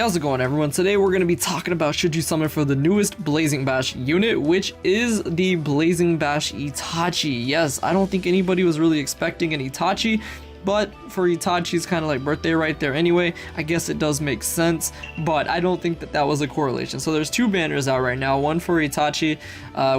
Yeah, how's it going, everyone? Today we're going to be talking about should you summon for the newest Blazing Bash unit, which is the Blazing Bash Itachi. Yes, I don't think anybody was really expecting an Itachi, but for Itachi's kind of like birthday right there anyway, I guess it does make sense, but I don't think that that was a correlation. So there's two banners out right now, one for Itachi,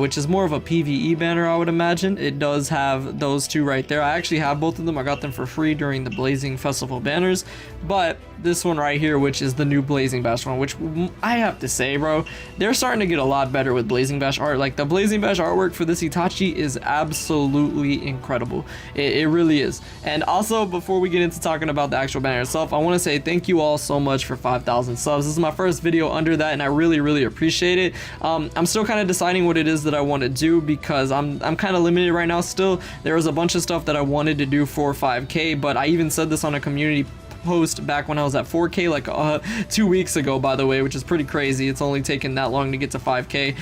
which is more of a PvE banner, I would imagine. It does have those two right there. I actually have both of them. I got them for free during the Blazing Festival banners, but this one right here, which is the new Blazing Bash one, which I have to say, bro, they're starting to get a lot better with Blazing Bash art. Like, the Blazing Bash artwork for this Itachi is absolutely incredible. It really is. And also, before we get into talking about the actual banner itself, I want to say thank you all so much for 5,000 subs. This is my first video under that, and I really appreciate it. I'm still kind of deciding what it is that I want to do, because I'm kind of limited right now still. There was a bunch of stuff that I wanted to do for 5K, but I even said this on a community post back when I was at 4K like 2 weeks ago, by the way, which is pretty crazy. It's only taken that long to get to 5K,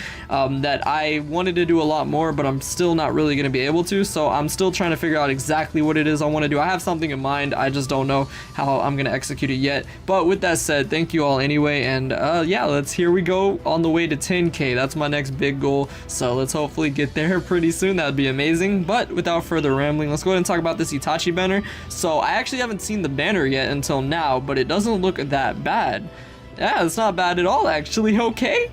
that I wanted to do a lot more, but I'm still not really going to be able to. So I'm still trying to figure out exactly what it is I want to do. I have something in mind, I just don't know how I'm going to execute it yet. But with that said, thank you all anyway, and yeah, here we go on the way to 10K. That's my next big goal, so let's hopefully get there pretty soon. That'd be amazing. But without further rambling, let's go ahead and talk about this Itachi banner. So I actually haven't seen the banner yet until now, but it doesn't look that bad. Yeah, it's not bad at all, actually. Okay,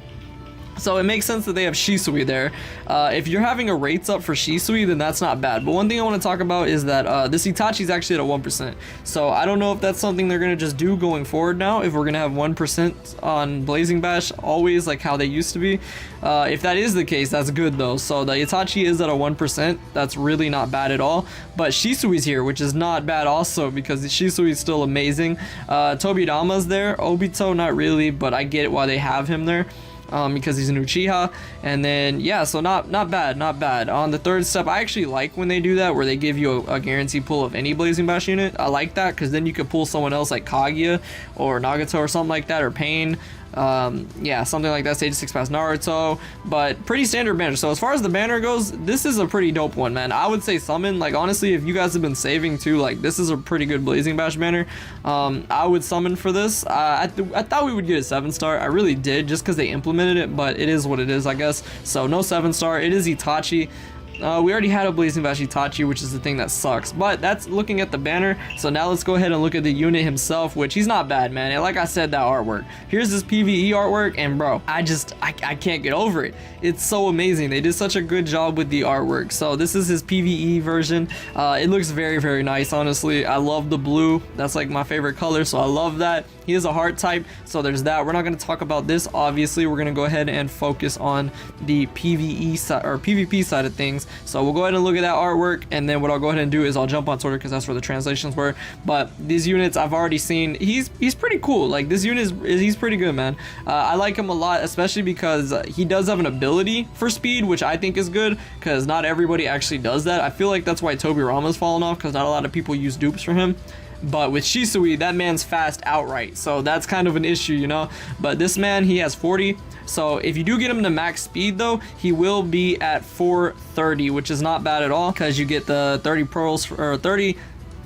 so it makes sense that they have Shisui there. If you're having a rates up for Shisui, then that's not bad. But one thing I want to talk about is that this Itachi is actually at a 1%. So I don't know if that's something they're going to just do going forward now, if we're going to have 1% on Blazing Bash always, like how they used to be. If that is the case, that's good though. So the Itachi is at a 1%. That's really not bad at all. But Shisui's here, which is not bad also, because Shisui is still amazing. Tobirama's there. Obito, not really, but I get why they have him there. Because he's an Uchiha. And then yeah, so not bad. On the third step, I actually like when they do that, where they give you a guaranteed pull of any Blazing Bash unit. I like that, because then you could pull someone else like Kaguya or Nagato or something like that, or Pain. Yeah, something like that, stage 6 past Naruto, but pretty standard banner. So as far as the banner goes, this is a pretty dope one, man. I would say summon, like, honestly, if you guys have been saving too, like, this is a pretty good Blazing Bash banner. I would summon for this. I thought we would get a 7-star. I really did, just because they implemented it, but it is what it is, I guess. So no 7-star. It is Itachi. We already had a Blazing Bash Itachi, which is the thing that sucks, but that's looking at the banner. So now let's go ahead and look at the unit himself, which he's not bad, man. And like I said, that artwork, here's this PvE artwork, and bro, I can't get over it. It's so amazing. They did such a good job with the artwork. So this is his PvE version. It looks very nice, honestly. I love the blue. That's like my favorite color, so I love that. He is a heart type, so there's that. We're not going to talk about this, obviously. We're going to go ahead and focus on the PvE side or PvP side of things. So we'll go ahead and look at that artwork, and then what I'll go ahead and do is I'll jump on Twitter, because that's where the translations were. But these units I've already seen. He's pretty cool. Like, this unit he's pretty good, man. I like him a lot, especially because he does have an ability for speed, which I think is good, because not everybody actually does that. I feel like that's why Tobirama's fallen off, because not a lot of people use dupes for him. But with Shisui, that man's fast outright, so that's kind of an issue, you know. But this man, he has 40. So if you do get him to max speed though, he will be at 430, which is not bad at all, because you get the 30 pearls or 30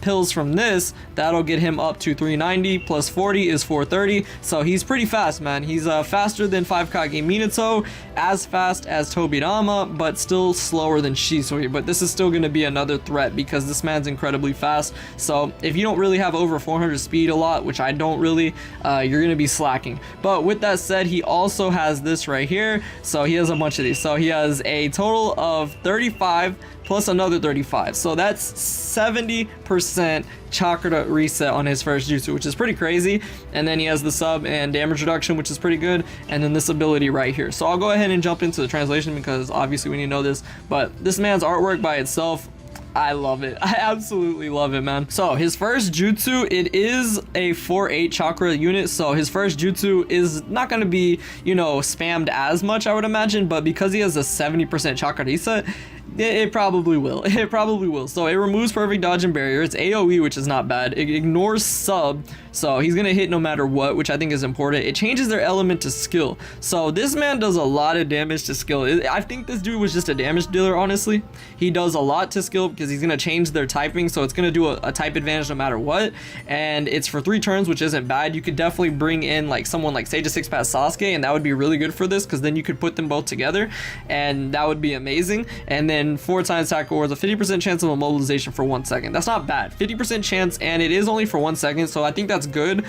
pills from this. That'll get him up to 390 plus 40 is 430. So he's pretty fast, man. He's faster than 5Kage Minato, as fast as Tobirama, but still slower than Shisui. But this is still going to be another threat, because this man's incredibly fast. So if you don't really have over 400 speed a lot, which I don't really, you're going to be slacking. But with that said, he also has this right here. So he has a bunch of these. So he has a total of 35 plus another 35, so that's 70% chakra reset on his first jutsu, which is pretty crazy. And then he has the sub and damage reduction, which is pretty good, and then this ability right here. So I'll go ahead and jump into the translation, because obviously we need to know this. But this man's artwork by itself, I love it. I absolutely love it, man. So his first jutsu, it is a 4-8 chakra unit. So his first jutsu is not going to be, you know, spammed as much, I would imagine. But because he has a 70% chakra reset, It probably will. It probably will. So it removes perfect dodge and barrier. It's AoE, which is not bad. It ignores sub, so he's gonna hit no matter what, which I think is important. It changes their element to skill. So this man does a lot of damage to skill. I think this dude was just a damage dealer, honestly. He does a lot to skill because he's gonna change their typing, so it's gonna do a type advantage no matter what. And it's for 3 turns, which isn't bad. You could definitely bring in like someone like Sage of 6 Pass Sasuke, and that would be really good for this because then you could put them both together, and that would be amazing. And then 4 times tackle or a 50% chance of immobilization for 1 second. That's not bad. 50% chance, and it is only for 1 second, so I think that's good.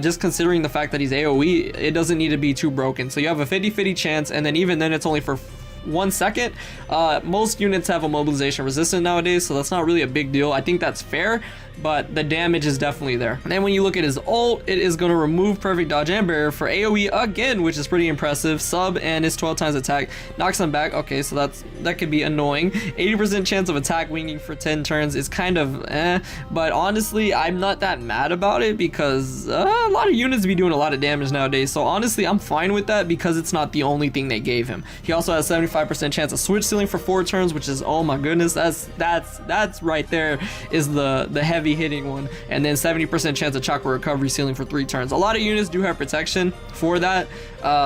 Just considering the fact that he's AoE, it doesn't need to be too broken. So you have a 50-50 chance, and then even then it's only for 1 second. Most units have immobilization resistance nowadays, so that's not really a big deal. I think that's fair, but the damage is definitely there. And then when you look at his ult, it is going to remove perfect dodge and barrier for AoE again, which is pretty impressive. Sub, and his 12 times attack knocks him back. Okay, so that could be annoying. 80% chance of attack winging for 10 turns is kind of but honestly I'm not that mad about it because a lot of units be doing a lot of damage nowadays. So honestly I'm fine with that because it's not the only thing they gave him. He also has 75% chance of switch sealing for 4 turns, which is, oh my goodness, that's right there is the heavy hitting one. And then 70% chance of chakra recovery sealing for 3 turns. A lot of units do have protection for that,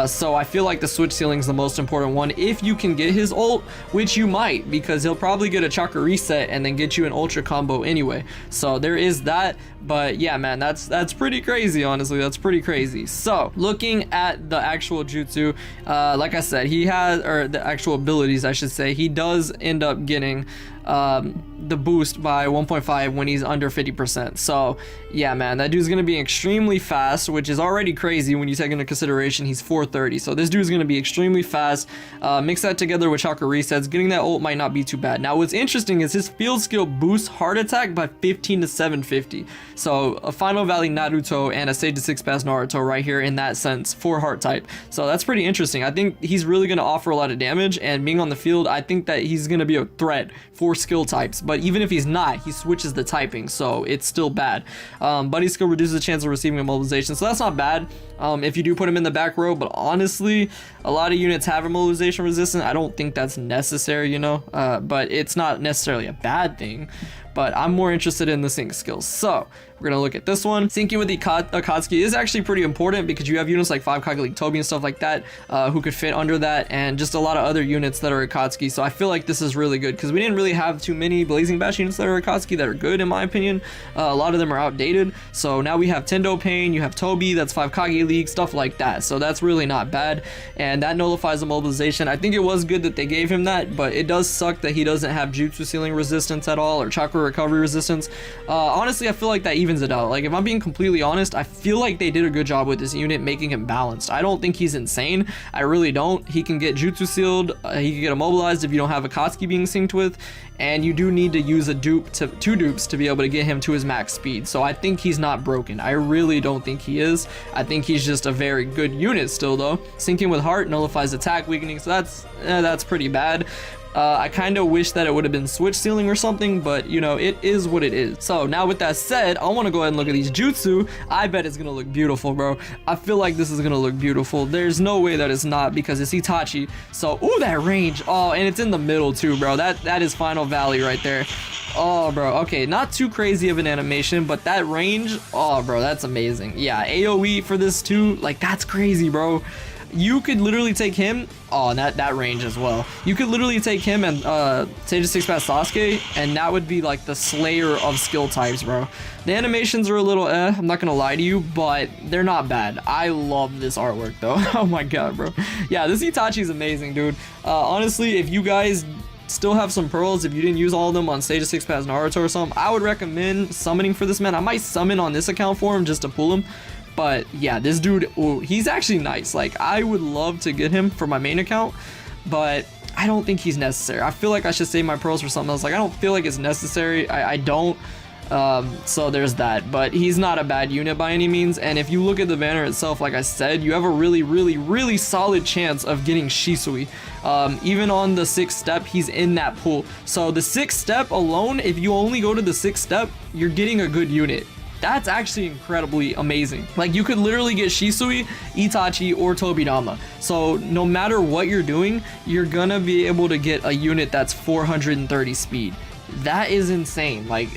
so I feel like the switch sealing is the most important one if you can get his ult, which you might, because he'll probably get a chakra reset and then get you an ultra combo anyway. So there is that. But yeah, man, that's pretty crazy, honestly. That's pretty crazy. So looking at the actual jutsu, like I said, he has, or the actual abilities I should say, he does end up getting the boost by 1.5 when he's under 50%. So yeah, man, that dude's gonna be extremely fast, which is already crazy when you take into consideration he's 430. So this dude's gonna be extremely fast. Mix that together with chakra resets, getting that ult might not be too bad. Now what's interesting is his field skill boosts heart attack by 15 to 750. So a Final Valley Naruto and a Sage of 6 Pass Naruto right here in that sense for heart type. So that's pretty interesting. I think he's really going to offer a lot of damage, and being on the field, I think that he's going to be a threat for skill types. But even if he's not, he switches the typing, so it's still bad. Buddy skill reduces the chance of receiving immobilization, so that's not bad if you do put him in the back row. But honestly, a lot of units have immobilization resistance. I don't think that's necessary, you know, but it's not necessarily a bad thing. But I'm more interested in the sync skills. So we're gonna look at this one. Syncing with the Akatsuki is actually pretty important because you have units like 5 Kage League Toby and stuff like that who could fit under that, and just a lot of other units that are Akatsuki. So I feel like this is really good because we didn't really have too many Blazing Bash units that are Akatsuki that are good in my opinion. A lot of them are outdated. So now we have Tendo Pain, you have Toby, that's 5 Kage League, stuff like that. So that's really not bad, and that nullifies the mobilization. I think it was good that they gave him that, but it does suck that he doesn't have Jutsu Sealing resistance at all or Chakra Recovery resistance. Honestly, I feel like that evens it out. Like, if I'm being completely honest, I feel like they did a good job with this unit making him balanced. I don't think he's insane. I really don't. He can get Jutsu sealed, he can get immobilized if you don't have Akatsuki being synced with, and you do need to use a dupe to 2 dupes to be able to get him to his max speed. So I think he's not broken. I really don't think he is. I think he's just a very good unit still though. Syncing with heart nullifies attack weakening, so that's pretty bad. I kind of wish that it would have been switch sealing or something, but you know, it is what it is. So now with that said, I want to go ahead and look at these jutsu. I bet it's gonna look beautiful, bro. I feel like this is gonna look beautiful. There's no way that it's not because it's Itachi. So, ooh, that range. Oh, and it's in the middle too, bro. That is Final Valley right there. Oh, bro. Okay, not too crazy of an animation, but that range, oh, bro, that's amazing. Yeah, AoE for this too, like, that's crazy, bro. You could literally take him, oh, and that range as well. You could literally take him and Sage of 6 Pass Sasuke, and that would be like the slayer of skill types, bro. The animations are a little I'm not gonna lie to you, but they're not bad. I love this artwork though. Oh my god, bro. Yeah, this Itachi is amazing, dude. Honestly, if you guys still have some pearls, if you didn't use all of them on Stage of 6 Pass Naruto or something, I would recommend summoning for this man. I might summon on this account for him just to pull him. But yeah, this dude, ooh, he's actually nice. Like, I would love to get him for my main account, but I don't think he's necessary. I feel like I should save my pearls for something else. Like, I don't feel like it's necessary. I don't. So there's that, but he's not a bad unit by any means. And if you look at the banner itself, like I said, you have a really solid chance of getting Shisui. Even on the 6th step, he's in that pool. So the 6th step alone, if you only go to the 6th step, you're getting a good unit. that's actually incredibly amazing. Like, you could literally get Shisui, Itachi, or Tobirama. So no matter what you're doing, you're gonna be able to get a unit that's 430 speed. That is insane. Like,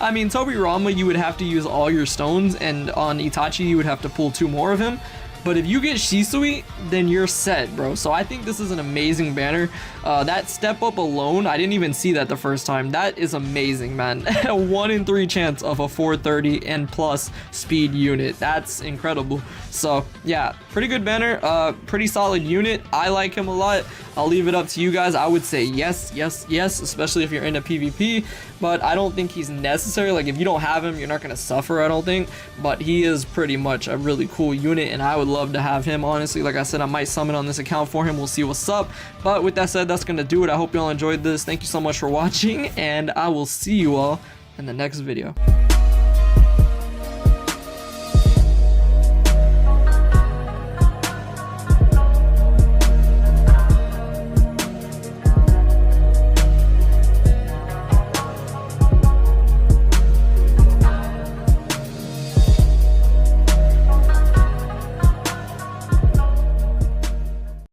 I mean, Tobirama, you would have to use all your stones, and on Itachi, you would have to pull 2 more of him. But if you get Shisui, then you're set, bro. So I think this is an amazing banner. That step up alone, I didn't even see that the first time. That is amazing, man. 1 in 3 chance of a 430 and plus speed unit. That's incredible. So yeah, pretty good banner. Pretty solid unit. I like him a lot. I'll leave it up to you guys. I would say yes, yes, yes, especially if you're into PvP. But I don't think he's necessary. Like, if you don't have him, you're not gonna suffer, I don't think. But he is pretty much a really cool unit, and I would love to have him, honestly. Like I said, I might summon on this account for him. We'll see what's up. But with that said, that's gonna do it. I hope y'all enjoyed this. Thank you so much for watching, and I will see you all in the next video.